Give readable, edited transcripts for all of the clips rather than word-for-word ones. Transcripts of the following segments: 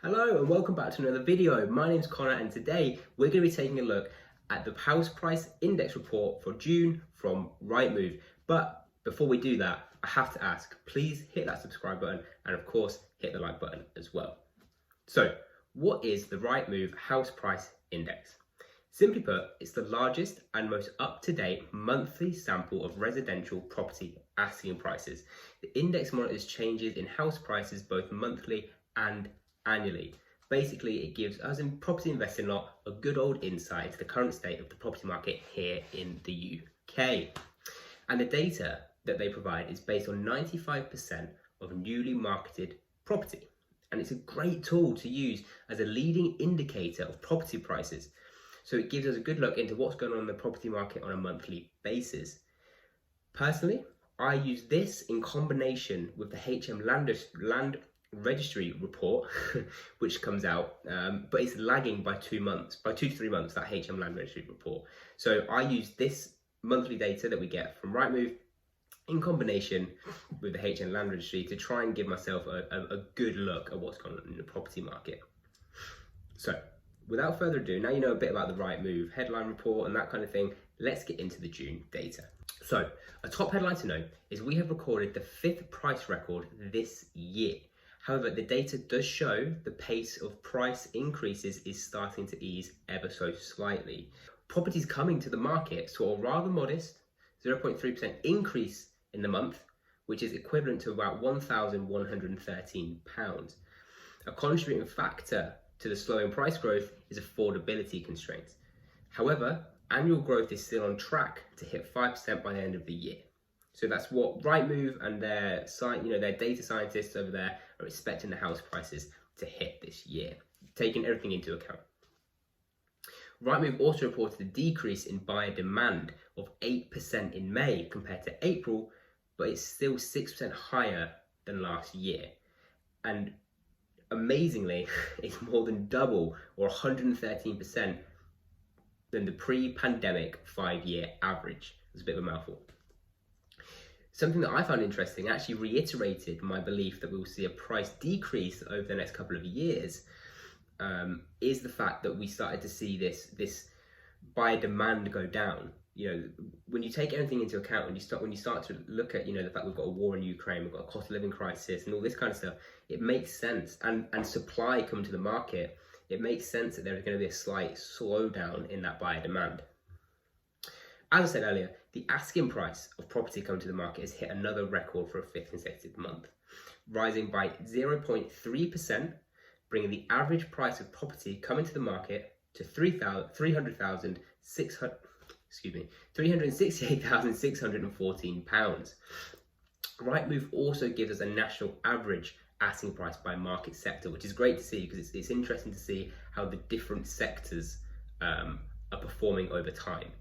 Hello and welcome back to another video. My name's Connor and today we're going to be taking a look at the house price index report for June from RIGHTMOVE. But before we do that, I have to ask, please hit that subscribe button and of course hit the like button as well. So what is the RIGHTMOVE house price index? Simply put, it's the largest and most up-to-date monthly sample of residential property asking prices. The index monitors changes in house prices both monthly and annually. Basically, it gives us in property investing lot a good old insight into the current state of the property market here in the UK. And the data that they provide is based on 95% of newly marketed property. And it's a great tool to use as a leading indicator of property prices. So it gives us a good look into what's going on in the property market on a monthly basis. Personally, I use this in combination with the HM Land Registry report, which comes out, but it's lagging by 2 to 3 months, that HM Land Registry report. So I use this monthly data that we get from RIGHTMOVE in combination with the HM Land Registry to try and give myself a good look at what's going on in the property market. So without further ado, now you know a bit about the RIGHTMOVE headline report and that kind of thing, let's get into the June data. So a top headline to note is we have recorded the 5th price record this year. However, the data does show the pace of price increases is starting to ease ever so slightly. Properties coming to the market saw a rather modest 0.3% increase in the month, which is equivalent to about £1,113. A contributing factor to the slowing price growth is affordability constraints. However, annual growth is still on track to hit 5% by the end of the year. So that's what RIGHTMOVE and their data scientists over there are expecting the house prices to hit this year, taking everything into account. RIGHTMOVE also reported a decrease in buyer demand of 8% in May compared to April, but it's still 6% higher than last year. And amazingly, it's more than double or 113% than the pre-pandemic 5-year average. It's a bit of a mouthful. Something that I found interesting, actually reiterated my belief that we will see a price decrease over the next couple of years, is the fact that we started to see this buyer demand go down. You know, when you take everything into account, when you start to look at, the fact we've got a war in Ukraine, we've got a cost of living crisis and all this kind of stuff, it makes sense. And supply coming to the market, it makes sense that there is going to be a slight slowdown in that buyer demand. As I said earlier, the asking price of property coming to the market has hit another record for a 5th consecutive month, rising by 0.3%, bringing the average price of property coming to the market to £368,614. RIGHTMOVE also gives us a national average asking price by market sector, which is great to see because it's interesting to see how the different sectors are performing over time.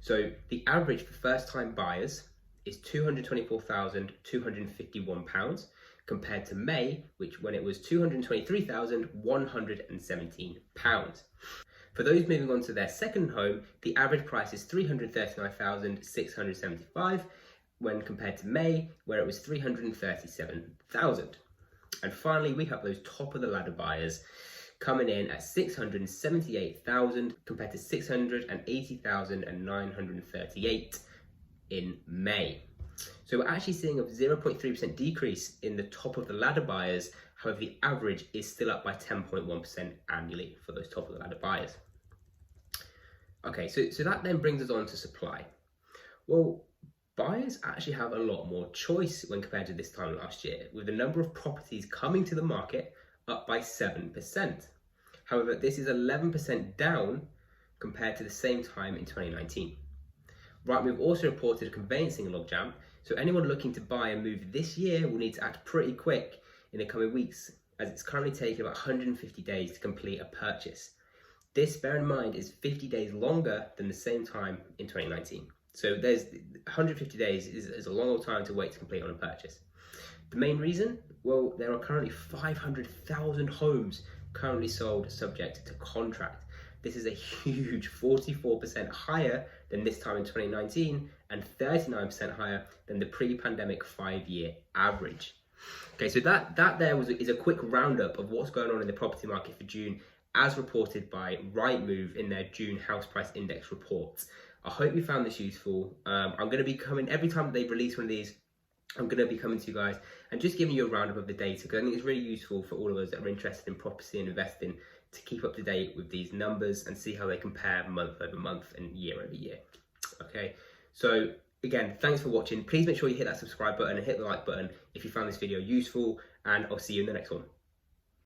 So the average for first-time buyers is £224,251 compared to May, when it was £223,117. For those moving on to their second home, the average price is £339,675 when compared to May, where it was £337,000. And finally, we have those top of the ladder buyers coming in at £678,000 compared to £680,938 in May. So we're actually seeing a 0.3% decrease in the top of the ladder buyers. However, the average is still up by 10.1% annually for those top of the ladder buyers. Okay, so that then brings us on to supply. Well, buyers actually have a lot more choice when compared to this time last year, with the number of properties coming to the market up by 7%. However, this is 11% down compared to the same time in 2019. RIGHTMOVE also reported a conveyancing logjam, so anyone looking to buy and move this year will need to act pretty quick in the coming weeks, as it's currently taking about 150 days to complete a purchase. This, bear in mind, is 50 days longer than the same time in 2019. So there's 150 days is a long old time to wait to complete on a purchase. The main reason? Well, there are currently 500,000 homes currently sold subject to contract. This is a huge 44% higher than this time in 2019 and 39% higher than the pre-pandemic 5-year average. Okay, so that there is a quick roundup of what's going on in the property market for June, as reported by Rightmove in their June house price index report. I hope you found this useful. I'm going to be coming every time they release one of these. I'm going to be coming to you guys and just giving you a roundup of the data, because I think it's really useful for all of us that are interested in property and investing to keep up to date with these numbers and see how they compare month over month and year over year. Okay, so again, thanks for watching. Please make sure you hit that subscribe button and hit the like button if you found this video useful, and I'll see you in the next one.